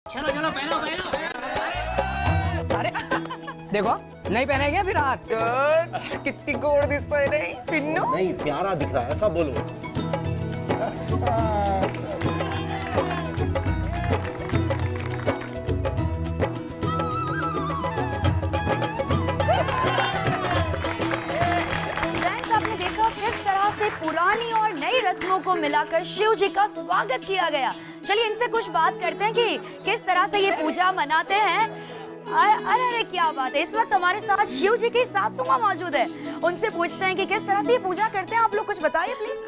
चलो चलो पहनो पहनो। अरे देखो नहीं पहने क्या फिर हाथ? कितनी गोड़ दिखता है नहीं पिन्नू? नहीं प्यारा दिख रहा है ऐसा बोलो। आपने देखा किस तरह से पुरानी और नई रस्मों को मिलाकर शिव जी का स्वागत किया गया। चलिए इनसे कुछ बात करते हैं कि किस तरह से ये पूजा मनाते हैं। अरे अरे क्या बात है, इस वक्त हमारे साथ शिव जी की सासू माँ मौजूद है। उनसे पूछते हैं कि किस तरह से ये पूजा करते हैं। आप लोग कुछ बताइए प्लीज।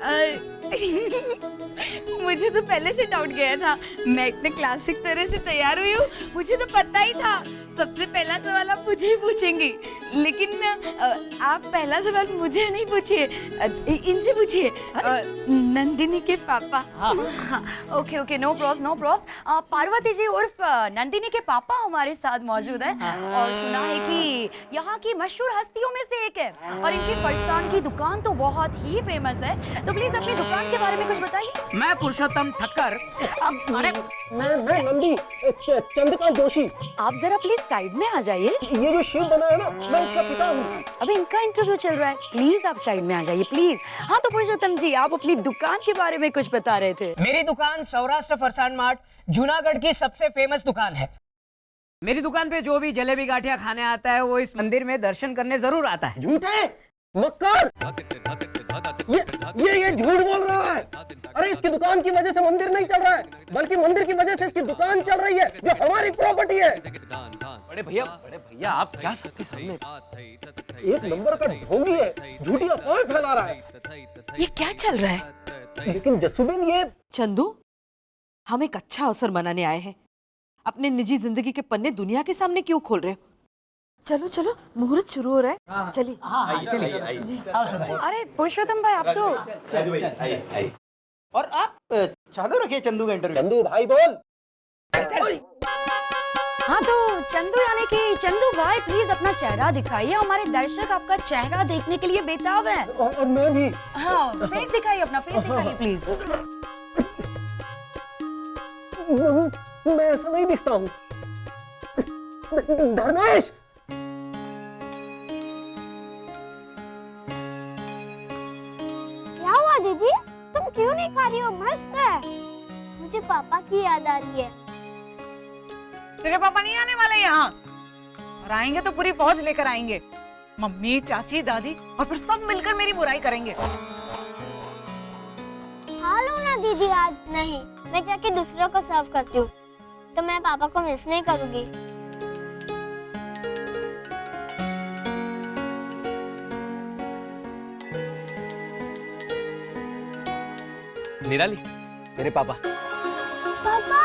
मुझे तो पहले से डाउट गया था। मैं इतने क्लासिक तरह से तैयार हुई हूँ, मुझे तो पता ही था सबसे पहला सवाल आप मुझे ही पूछेंगी। लेकिन आप पहला सवाल मुझे नहीं पूछिए, इनसे पूछिए, नंदिनी के पापा। हाँ, okay okay, no probs no probs. Parvati ji उर्फ नंदिनी के पापा हमारे साथ मौजूद है और सुना है कि यहाँ की मशहूर हस्तियों में से एक है और इनकी फरसान की दुकान तो बहुत ही फेमस है। तो प्लीज अपनी दुकान के बारे में कुछ बताइए। मैं पुरुषोत्तम ठक्कर। अरे मैं नंदी चंद्रकांत जोशी। आप जरा प्लीज साइड में आ जाइए। ये जो शिव बना है ना, मैं उसका पिता हूँ। अभी इनका इंटरव्यू चल रहा है, प्लीज आप साइड में आ जाइए प्लीज। हाँ तो पुरुषोत्तम जी, आप अपनी दुकान के बारे में कुछ बता रहे थे। मेरी दुकान सौराष्ट्र फरसान मार्ट जूनागढ़ की सबसे फेमस दुकान है। मेरी दुकान पे जो भी जलेबी गाठिया खाने आता है वो इस मंदिर में दर्शन करने जरूर आता है। झूठे मक्कार, ये झूठ बोल रहा है। अरे इसकी दुकान की वजह से मंदिर नहीं चल रहा है, बल्कि मंदिर की वजह से इसकी दुकान चल रही है जो हमारी प्रॉपर्टी है। बड़े भैया आप क्या सबके सामने? एक नंबर का ढोंगी है, झूठी अफवाहें फैला रहा है। ये क्या चल रहा है? लेकिन जसुबेन ये चंदू, हम एक अच्छा अवसर मनाने आए हैं। अपने निजी जिंदगी के पन्ने दुनिया के सामने क्यों खोल रहे हो? चलो चलो, मुहूर्त शुरू हो रहा है। चलिए। अरे पुरुषोत्तम भाई, आप तो और आप चादर रखिए चंदू का इंटरव्यू। चंदू भाई बोल। हाँ तो चंदू यानी कि चंदू भाई, प्लीज अपना चेहरा दिखाइए। हमारे दर्शक आपका चेहरा देखने के लिए बेताब हैं। और मैं भी। हाँ, फेस दिखाइए, अपना फेस दिखाइए प्लीज। मैं ऐसा नहीं दिखता हूँ। धर्मेश, क्या हुआ दीदी? तुम क्यों नहीं खा रही हो? मस्त है। मुझे पापा की याद आ रही है। तेरे पापा नहीं आने वाले यहाँ, और आएंगे तो पूरी फौज लेकर आएंगे। मम्मी, चाची, दादी और फिर सब मिलकर मेरी बुराई करेंगे। खा लो ना दीदी, आज नहीं, मैं जाके दूसरों को सर्व करती हूँ, तो मैं पापा को मिस नहीं करूँगी। निराली, मेरे पापा। पापा,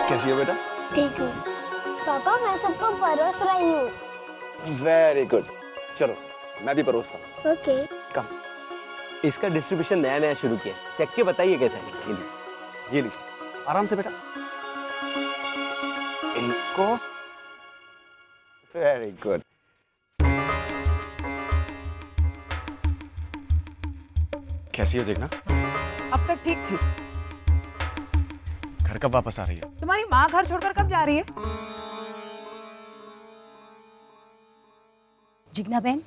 कैसी हो बेटा? ठीक हूँ। पापा मैं सबको परोस रही हूँ। Very good. चलो मैं भी परोसता हूँ। ओके। कम। इसका डिस्ट्रीब्यूशन नया नया शुरू किया, चेक के बताइए कैसा है। ये लीजिए, आराम से बेटा। इनको वेरी गुड। कैसी हो जगना? अब तक ठीक थी। घर कब वापस आ रही है? तुम्हारी माँ घर छोड़कर कब जा रही है? जिग्ना बहन,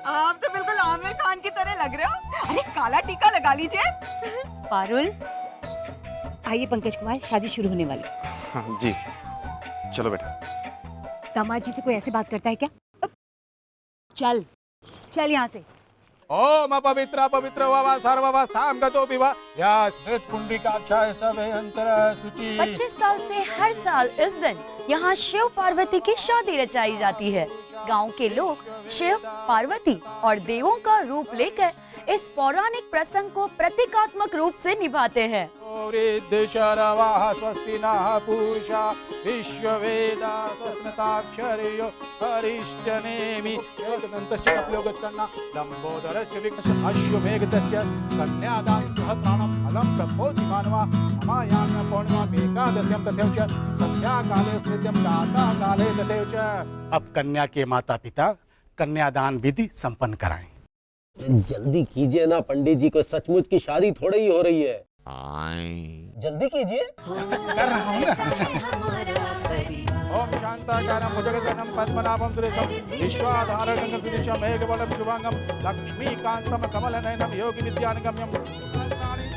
आप तो बिल्कुल आमिर खान की तरह लग रहे हो। अरे काला टीका लगा लीजिए। पारुल, आइए पंकज कुमार, शादी शुरू होने वाली। हाँ जी, चलो बेटा। दामाद जी से कोई ऐसे बात करता है क्या? चल चल यहाँ से। ओम पवित्र पवित्र वा सर्ववस्थां गतो विवा या स्मृत पुंडरीकाक्षाय सवे अंतर शुचि। 25 साल से हर साल इस दिन यहाँ शिव पार्वती की शादी रचाई जाती है। गांव के लोग शिव, पार्वती और देवों का रूप लेकर इस पौराणिक प्रसंग को प्रतीकात्मक रूप से निभाते हैं। वृद्धशरवः स्वस्ति नः पूषा विश्ववेदा स्वस्नताक्षरयो हरिश्चनेमि एकदन्तस्य कपिलोगच्छन्ना लम्बोदरस्य विकसन् अश्वमेघतस्य कन्यादान सहस्राणं फलं प्रपोति मानवा अमायाम्य पौर्णिमा एकादश्यां तथैव च संध्याकाले स्मृत्यं प्रातःकाले तथैव च। अब कन्या के माता पिता कन्यादान विधि संपन्न कराएं। जल्दी कीजिए ना पंडित जी, को सचमुच की शादी थोड़ी ही हो रही है। जल्दी कीजिए। ओम शांताकारं भुजगशयनं पद्मनाभं सुरेशं विश्वाधारं गगनसदृशं मेघवर्णं शुभांगं लक्ष्मीकान्तं कमलनयनं योगिनित्यानगम्यं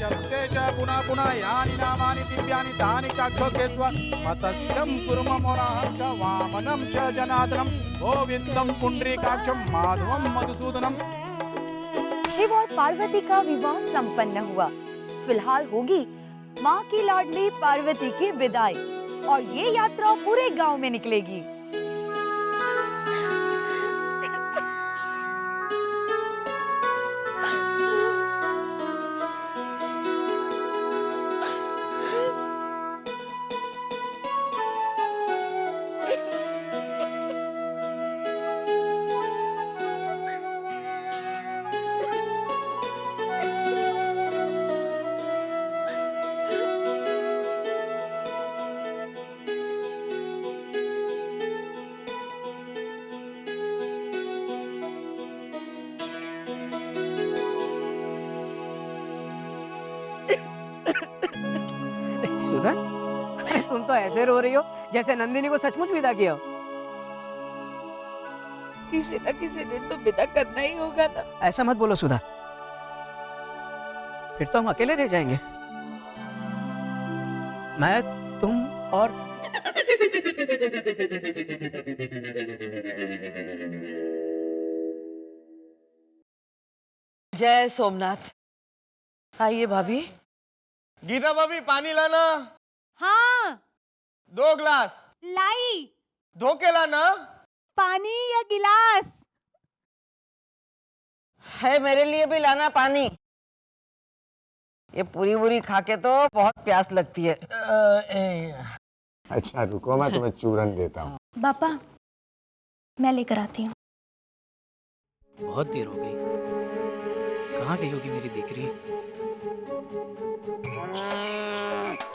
जपते च पुनः पुनः यानि नामानि दिव्यानि तानि चाक्षोकेस्व मत्स्यं कुर्ममोराहं च वामनं च जनार्दनं गोविन्दं पुण्डरीकाक्षं माधवं मधुसूदनं। शिव और पार्वती का विवाह संपन्न हुआ। फिलहाल होगी माँ की लाडली पार्वती की विदाई और ये यात्रा पूरे गांव में निकलेगी। सुधा, तुम तो ऐसे रो रही हो जैसे नंदिनी को सचमुच विदा किया हो। किसी न किसी दिन तो विदा करना ही होगा ना। ऐसा मत बोलो सुधा, फिर तो हम अकेले रह जाएंगे। मैं, तुम और जय सोमनाथ। आइए भाभी। गीता भाभी पानी लाना। हाँ 2 ग्लास। लाई। धो के लाना। पानी या गिलास? है मेरे लिए भी लाना पानी। ये पूरी पूरी खा के तो बहुत प्यास लगती है। अच्छा रुको, मैं तुम्हें चूरन देता हूँ। पापा मैं लेकर आती हूँ। बहुत देर हो गई, कहाँ गई होगी मेरी दिकरी?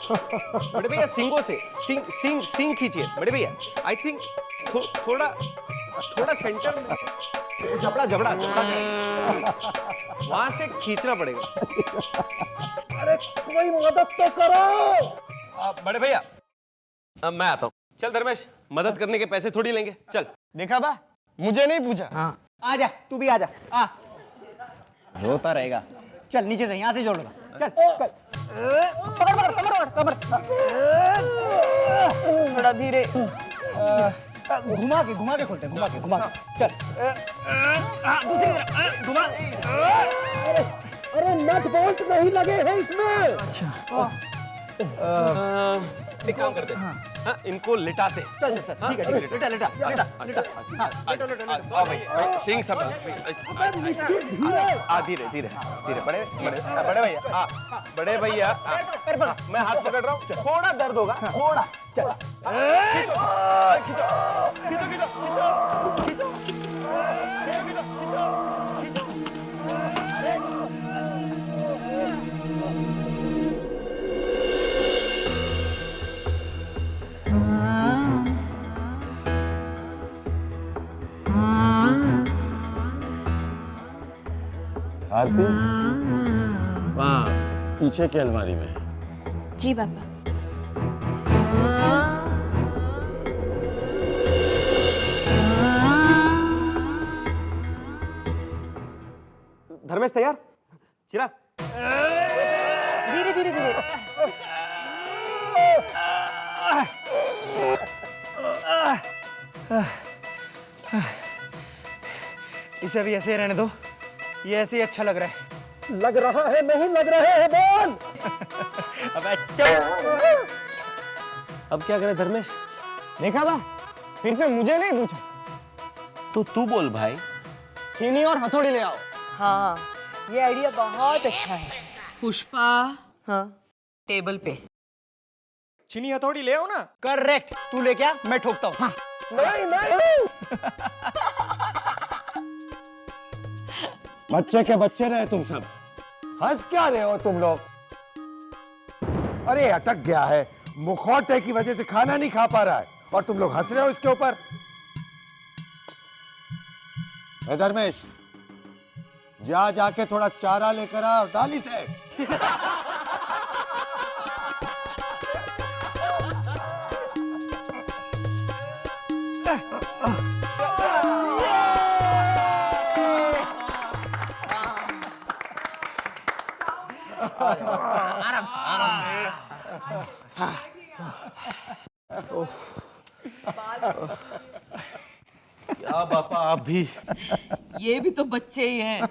बड़े भैया सींगों से सींग खींचिए बड़े भैया। आई थिंक थोड़ा सेंटर में जबड़ा वहां से खींचना पड़ेगा। अरे कोई मदद तो करो। बड़े भैया मैं आता हूँ। चल धर्मेश, मदद करने के पैसे थोड़ी लेंगे। चल। देखा बा, मुझे नहीं पूछा। हाँ आजा, तू भी आजा। आ रोता रहेगा। चल नीचे से, यहाँ से जोड़ लगा। चल चल, कमर थोड़ा धीरे। घुमा के खोलते, घुमा के चल। दूसरी तरफ घुमा। अरे नट बोल्ट नहीं लगे हैं इसमें। अच्छा एक काम करते हैं। हाँ, इनको लिटाते। चल ठीक है, लिटा। हाँ भाई, सिंह सब धीरे बड़े भैया। बड़े भैया मैं हाथ पकड़ रहा हूँ, थोड़ा दर्द होगा, थोड़ा। आरती वहाँ पीछे की अलमारी में। जी पापा। धर्मेश तैयार? चिराग धीरे। इसे भी ऐसे रहने दो, ये ऐसे ही अच्छा लग रहा है। लग रहा है नहीं लग रहे हैं, बोल। अब क्या करें धर्मेश? देखा बा, फिर से मुझे नहीं पूछा। तो तू बोल भाई। चीनी और हथौड़ी ले आओ। हाँ ये आइडिया बहुत अच्छा है। पुष्पा, हाँ टेबल पे। छीनी हथौड़ी ले आओ ना। करेक्ट, तू लेके आ, मैं ठोकता हूँ। हाँ। नहीं। बच्चे के बच्चे रहे तुम सब, हंस क्या रहे हो तुम लोग? अरे अटक गया है, मुखौटे की वजह से खाना नहीं खा पा रहा है और तुम लोग हंस रहे हो इसके ऊपर। धर्मेश, जाके थोड़ा चारा लेकर आ डाली से। क्या पापा आप भी? ये भी तो बच्चे ही हैं।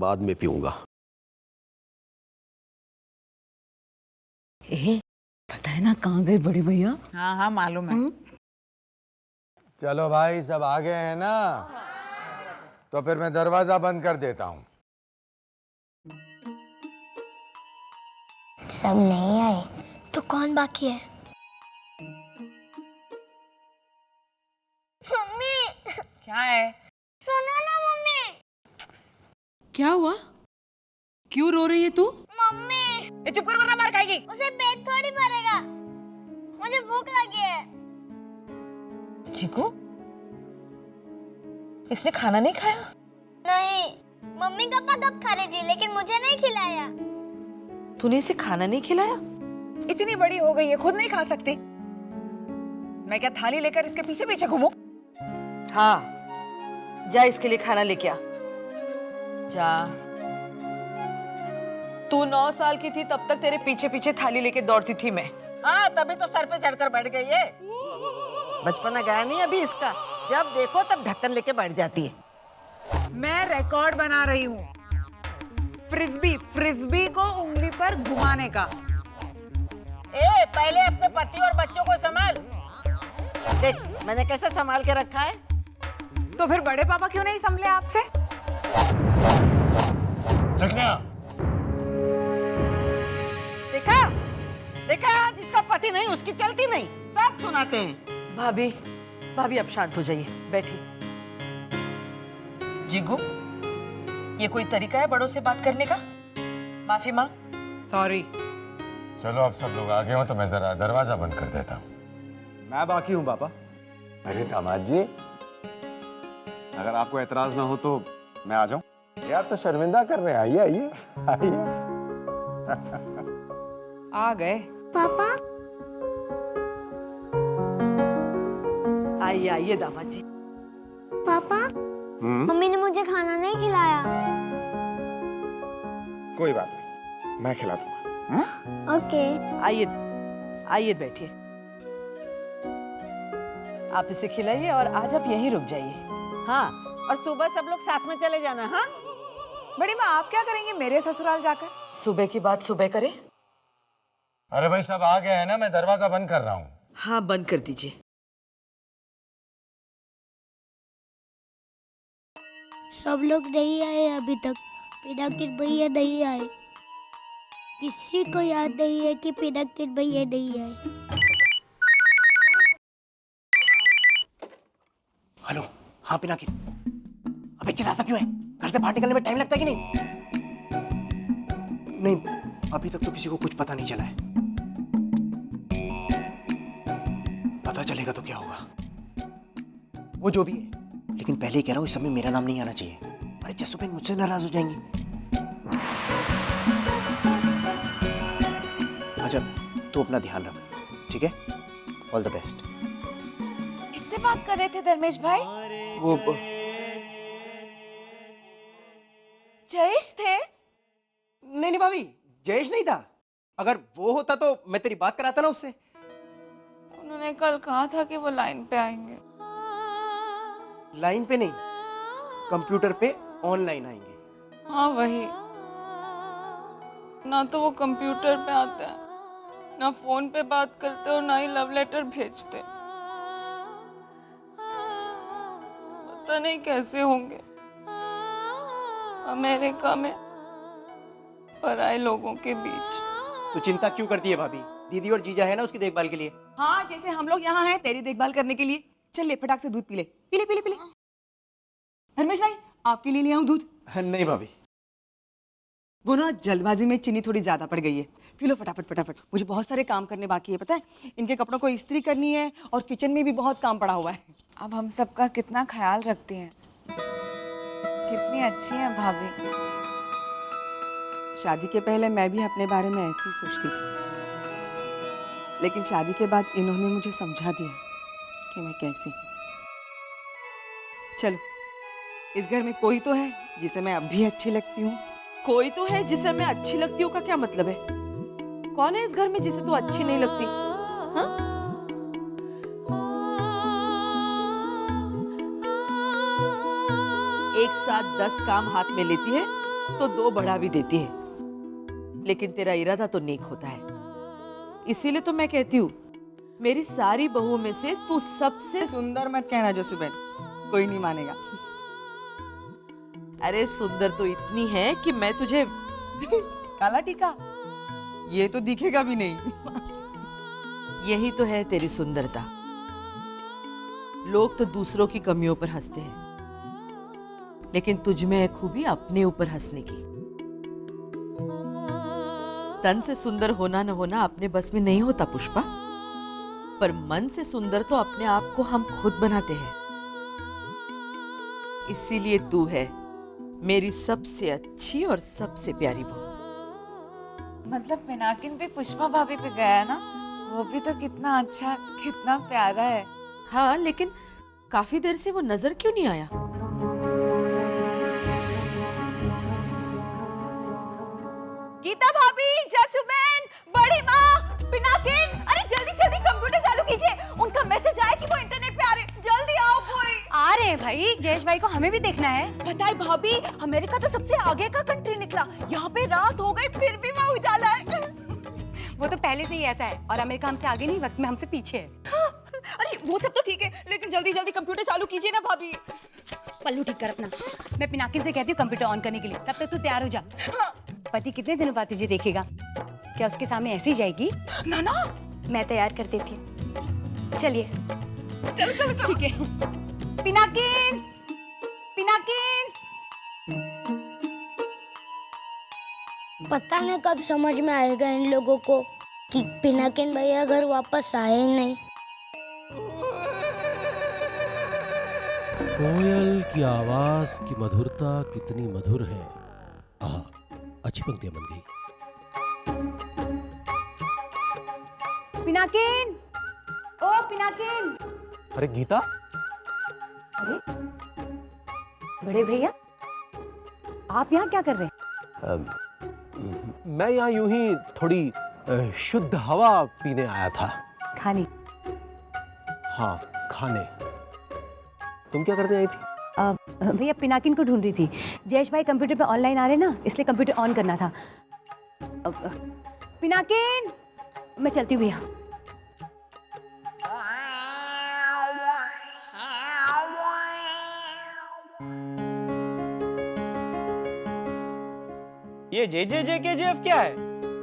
बाद में पीऊंगा। पता है ना कहाँ गए बड़े भैया? हाँ हाँ मालूम है। चलो भाई, सब आ गए हैं ना, तो फिर मैं दरवाजा बंद कर देता हूँ। सब नहीं आए तो कौन बाकी है? मम्मी, क्या है? सुनो ना मम्मी। क्या हुआ? क्यों रो रही है तू? मम्मी, ये चुप कर वरना मार खाएगी। उसे पेट थोड़ी भरेगा, मुझे भूख लगी है। चीकू, इसने खाना नहीं खाया? नहीं, मम्मी पापा कब खा रही थी, लेकिन मुझे नहीं खिलाया। तूने इसे खाना नहीं खिलाया? इतनी बड़ी हो गई है, खुद नहीं खा सकती। मैं क्या थाली लेकर इसके पीछे पीछे घूमूं? हाँ, जा इसके लिए खाना लेके आ। जा। तू 9 साल की थी तब तक तेरे पीछे पीछे थाली लेके दौड़ती थी मैं। हाँ, तभी तो सर पे चढ़कर बैठ गई है। बचपना गया नहीं अभी इसका, जब देखो तब ढक्कन लेके बैठ जाती है। मैं रिकॉर्ड बना रही हूँ, फ्रिस्बी को उंगली पर घुमाने का। ए, पहले अपने पति और बच्चों को संभाल। देख, मैंने कैसे संभाल के रखा है। तो फिर बड़े पापा क्यों नहीं संभले आपसे? देखा, जिसका पति नहीं उसकी चलती नहीं, सब सुनाते हैं। भाभी अब शांत हो जाइए, बैठिए। जिगू, ये कोई तरीका है बड़ों से बात करने का? माफी मांग। सॉरी। चलो अब सब लोग आ गए हो तो मैं जरा दरवाजा बंद कर देता हूँ। मैं बाकी हूँ पापा। अरे दामाद जी, अगर आपको एतराज ना हो तो मैं आ जाऊं? यार तो शर्मिंदा कर रहे हैं, आइए आइए आइए। आ गए पापा, आइए आइए दामाद जी। पापा, मम्मी ने मुझे खाना नहीं खिलाया। कोई बात नहीं, मैं खिला दूंगा। ओके। आइए बैठिए। आप इसे खिलाइए और आज आप यहीं रुक जाइए। हाँ, और सुबह सब लोग साथ में चले जाना। हाँ, बड़ी माँ, आप क्या करेंगे मेरे ससुराल जाकर? सुबह की बात सुबह करें। अरे भाई सब आ गए हैं ना, मैं दरवाजा बंद कर रहा हूँ। हाँ, बंद कर दीजिए। सब लोग नहीं आए अभी तक, पिनाकिन भैया नहीं आए। किसी को याद नहीं है कि पिनाकिन भैया नहीं आए। हेलो, हाँ पिनाकिन। अबे चिल्लाता क्यों है? घर से बाहर निकलने में टाइम लगता है कि नहीं? नहीं, अभी तक तो किसी को कुछ पता नहीं चला है। पता चलेगा तो क्या होगा? वो जो भी है, लेकिन पहले ही कह रहा हूँ इस समय मेरा नाम नहीं आना चाहिए। अरे जस्सू बहन मुझसे नाराज हो जाएंगी। अच्छा, तू अपना ध्यान रख, ठीक है? All the best. किससे बात कर रहे थे धर्मेश भाई? वो जयेश थे? नहीं भाभी, जयेश नहीं था। अगर वो होता तो मैं तेरी बात कराता ना उससे। उन्होंने कल कहा था कि वो लाइन पे आएंगे। लाइन पे नहीं, कंप्यूटर पे ऑनलाइन आएंगे। हाँ वही। ना तो वो कंप्यूटर पे आते हैं, ना फोन पे बात करते और ना ही लव लेटर भेजते। पता नहीं कैसे होंगे अमेरिका में। पराए लोगों के बीच। तू चिंता क्यों करती है भाभी? दीदी और जीजा है ना उसकी देखभाल के लिए। हाँ, जैसे हम लोग यहाँ हैं तेरी देखभाल करने के लिए। चल ले फटाक से दूध पी ले, पी ले पी ले पी ले। धर्मेश भाई, आपके लिए ले आऊं दूध? नहीं भाभी। वो ना जल्दबाजी में चीनी थोड़ी ज्यादा पड़ गई है। पी लो फटाफट फटाफट, मुझे बहुत सारे काम करने बाकी है पता है। इनके कपड़ों को इस्त्री करनी है और किचन में भी बहुत काम पड़ा हुआ है। अब हम सबका कितना ख्याल रखती हैं, कितनी अच्छी है भाभी। शादी के पहले मैं भी अपने बारे में ऐसे ही सोचती थी, लेकिन शादी के बाद इन्होंने मुझे समझा दिया कि मैं कैसी हूं। चलो, इस घर में कोई तो है जिसे मैं अब भी अच्छी लगती हूँ। कोई तो है जिसे मैं अच्छी लगती हूँ का क्या मतलब है? कौन है इस घर में जिसे तू अच्छी नहीं लगती? हाँ? एक साथ 10 काम हाथ में लेती है तो 2 बढ़ा भी देती है, लेकिन तेरा इरादा तो नेक होता है। इसीलिए तो मैं कहती हूँ, मेरी सारी बहुओं में से तू सबसे सुंदर मत कहना जसूबेन, कोई नहीं मानेगा। अरे सुंदर तो इतनी है कि मैं तुझे काला टीका ये तो दिखेगा भी नहीं। यही तो है तेरी सुंदरता। लोग तो दूसरों की कमियों पर हंसते हैं, लेकिन तुझ में है खूबी अपने ऊपर हंसने की। तन से सुंदर होना न होना अपने बस में नहीं होता पुष्पा, पर मन से सुंदर तो अपने आप को हम खुद बनाते हैं। इसीलिए तू है मेरी सबसे अच्छी और सबसे प्यारी बहू। मतलब पिनाकिन भी पुष्पा भाभी पे गया है ना, वो भी तो कितना अच्छा, कितना प्यारा है। हाँ, लेकिन काफी देर से वो नजर क्यों नहीं आया? गीता भाभी, जसूबेन, बड़ी माँ, पिनाकिन, अरे जल्दी जल्दी कंप्यूटर चालू कीजिए। उनका मैसेज आया कि वो इंटरनेट पे आ रहे, जल्दी आओ कोई। आ रहे हैं भाई, जयेश भाई को हमें भी देखना है। पता है भाभी, अमेरिका तो सबसे आगे का कंट्री निकला। यहाँ पे रात हो गई फिर भी वहाँ उजाला है। वो तो पहले से ही ऐसा है, और अमेरिका हमसे आगे नहीं, वक्त में हमसे पीछे है। अरे वो सब तो ठीक है, लेकिन जल्दी जल्दी कंप्यूटर चालू कीजिए ना भाभी। पल्लू ठीक कर अपना। मैं पिनाकिन से कहती हूँ कंप्यूटर ऑन करने के लिए, तब तक तू तैयार हो जा। पति कितने दिनों बाद तुझे देखेगा, क्या उसके सामने ऐसे ही जाएगी? ना ना, मैं तैयार कर देती हूँ, चलिए। चलो चलो चलो। ठीक है। पिनाकिन, पिनाकिन। पता नहीं कब समझ में आएगा इन लोगों को कि पिनाकिन भैया घर वापस आए ही नहीं। कोयल की आवाज की मधुरता कितनी मधुर है। आहा, अच्छी पंक्तियां बन गई। पिनाकिन, ओ पिनाकिन। अरे गीता, अरे बड़े भैया, आप यहाँ क्या कर रहे हैं? मैं यहाँ यूं ही थोड़ी शुद्ध हवा पीने आया था। खाने? हाँ, खाने। तुम क्या करने आई थी? भैया पिनाकिन को ढूंढ रही थी। जयेश भाई कंप्यूटर पे ऑनलाइन आ रहे ना, इसलिए कंप्यूटर ऑन करना था। पिनाकिन, मैं चलती हूँ भैया। ये JJJKJF क्या है?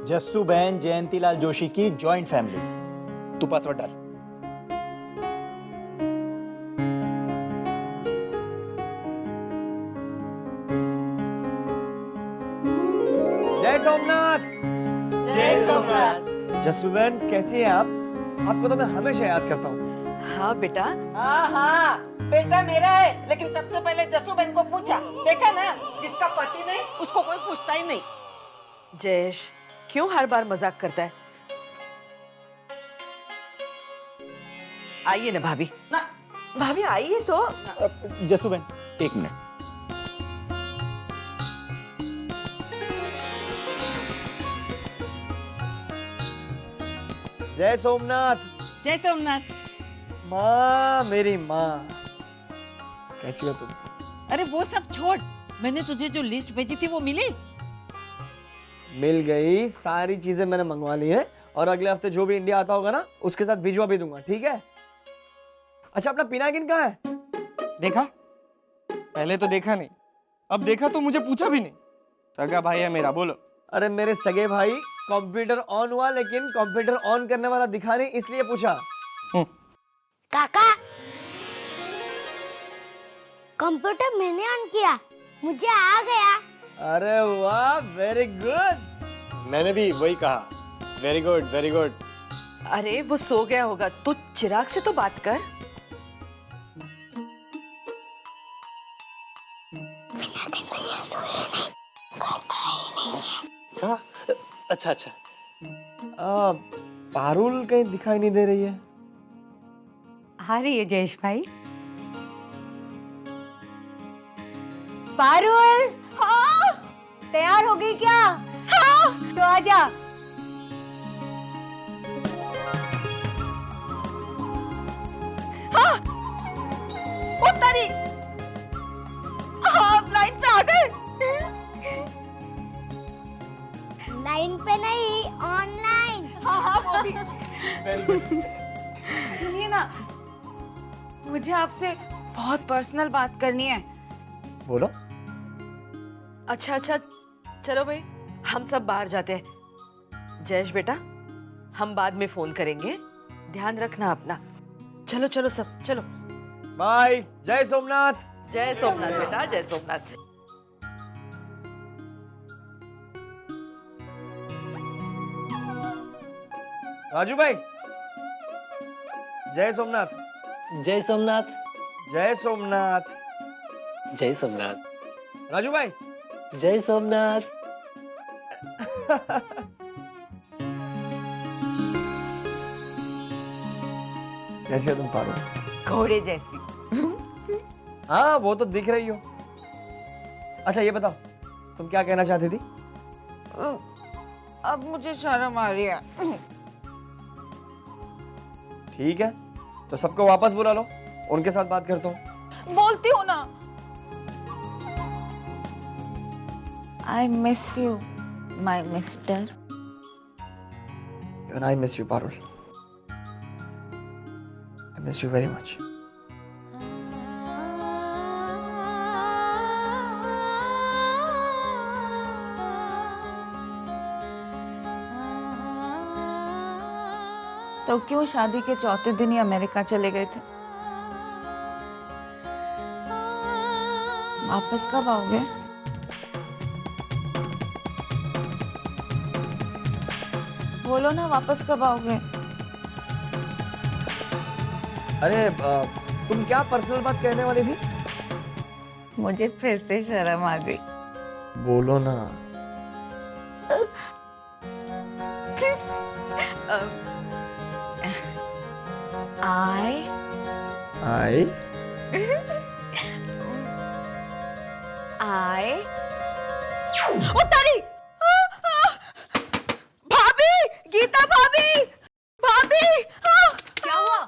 जस्सू बहन जयंतीलाल जोशी की जॉइंट फैमिली। तू पासवर्ड डाल। जय सोमनाथ। जय सोमनाथ। जसूबेन, कैसी हैं आप? आपको तो मैं हमेशा याद करता हूँ। हाँ बेटा। हाँ, बेटा मेरा है, लेकिन सबसे पहले जसूबेन को पूछा। देखा ना, जिसका पति नहीं उसको कोई पूछता ही नहीं। जयेश क्यों हर बार मजाक करता है? आइए ना भाभी। ना भाभी आइए तो। जसूबेन, एक मिनट। जय सोमनाथ। जय सोमनाथ। माँ, मेरी माँ, कैसी हो तुम? अरे वो सब छोड़, मैंने तुझे जो लिस्ट भेजी थी वो मिली? मिल गई, सारी चीजें मैंने मंगवा ली हैं, और अगले हफ्ते जो भी इंडिया आता होगा ना, उसके साथ भिजवा भी दूंगा, ठीक है? अच्छा, अपना पिनाकिन कहाँ है? देखा? पहले तो देखा नहीं, अब देखा तो मुझे पूछा भी नहीं। सगा भाई है मेरा, बोलो। अरे मेरे सगे भाई, कंप्यूटर ऑन हुआ लेकिन कंप्यूटर ऑन करने वाला दिखा नहीं, इसलिए पूछा। काका, कंप्यूटर मैंने ऑन किया, मुझे आ गया। अरे वाह, वेरी गुड। मैंने भी वही कहा, वेरी गुड वेरी गुड। अरे वो सो गया होगा, तो चिराग से तो बात कर। अच्छा अच्छा। पारुल कहीं दिखाई नहीं दे रही है। आ रही है जयेश भाई। पारुल, हाँ, तैयार हो गई क्या? हाँ, तो आजा। हाँ, उतारी। आप लाइन पे आ गए। लाइन पे नहीं, ऑनलाइन। हाँ हाँ वो भी। सुनिए ना, मुझे आपसे बहुत पर्सनल बात करनी है। बोलो। अच्छा अच्छा, चलो भाई, हम सब बाहर जाते हैं। जयेश बेटा, हम बाद में फोन करेंगे, ध्यान रखना अपना। चलो चलो सब, चलो। बाय। जय सोमनाथ। जय सोमनाथ बेटा, जय सोमनाथ। राजू भाई, जय सोमनाथ। जय सोमनाथ। जय सोमनाथ। जय सोमनाथ। राजू भाई, जय सोमनाथ। कैसे हो तुम पारुल? घोड़े जैसी। हाँ, वो तो दिख रही हो। अच्छा ये बताओ, तुम क्या कहना चाहती थी? अब मुझे शर्म आ रही है। ठीक है, तो सबको वापस बुला लो, उनके साथ बात करता हूँ। बोलती हूँ ना। I miss you, my mister. Even I miss you, Parul. I miss you very much. तो क्यों शादी के चौथे दिन ही अमेरिका चले गए थे? वापस कब आओगे? बोलो ना, वापस कब आओगे? अरे तुम क्या पर्सनल बात कहने वाली थी? मुझे फिर से शर्म आ गई। बोलो ना। I उतारी। भाभी, गीता भाभी, भाभी। क्या हुआ?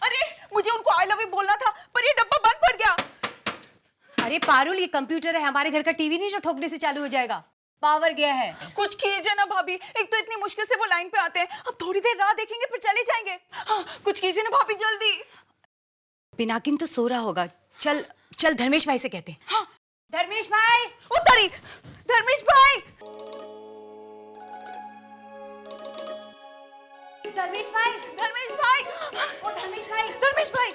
अरे मुझे उनको आई लव यू बोलना था, पर ये डब्बा बंद पड़ गया। अरे पारुल, ये कंप्यूटर है, हमारे घर का टीवी नहीं जो ठोकने से चालू हो जाएगा। पावर गया है। कुछ कीजिए ना भाभी, एक तो इतनी मुश्किल से वो लाइन पे आते हैं, अब थोड़ी देर राह देखेंगे फिर चले जाएंगे। हाँ, कुछ कीजिए ना भाभी, जल्दी। पिनाकिन तो सो रहा होगा। चल चल, धर्मेश भाई से कहते हैं। हाँ। धर्मेश भाई। उतारी। धर्मेश भाई। धर्मेश भाई। धर्मेश भाई। ओ धर्मेश भाई। धर्मेश भाई।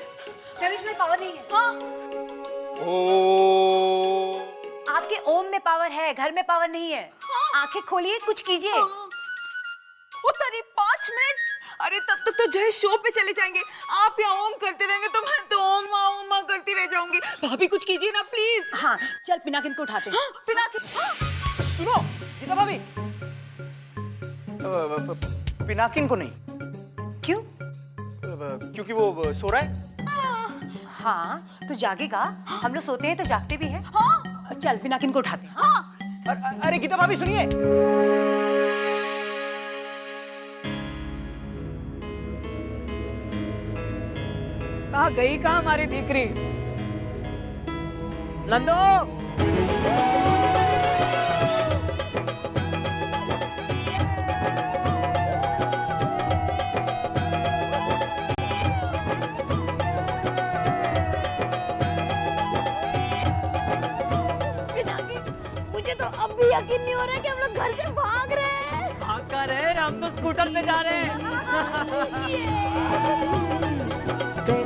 धर्मेश भाई, पावर नहीं है। हाँ। आपके ओम में पावर है, घर में पावर नहीं है। आंखें खोलिए, कुछ कीजिए। उतारी 5 मिनट। अरे तब तक तो जय शो पे चले जाएंगे। आप यहाँ ओम करते रहेंगे तो मैं तो ओम करती रह जाऊंगी। भाभी कुछ कीजिए ना प्लीज। हाँ, चल पिनाकिन को उठाते हैं। हाँ, पिनाकिन। हाँ। सुनो गीता भाभी, पिनाकिन को नहीं। क्यों? क्योंकि वो सो रहा है। हाँ, तो जागेगा। हम लोग सोते हैं तो जागते भी हैं। हाँ। चल पिनाकिन को उठाते हैं। हाँ। अरे गीता भाभी सुनिए। कहाँ गई, कहाँ हमारी दीकरी? नंदो। मुझे तो अब भी यकीन नहीं हो रहा है कि हम लोग घर से भाग रहे हैं। भाग कर रहे हैं, हम तो स्कूटर पे जा रहे हैं। ये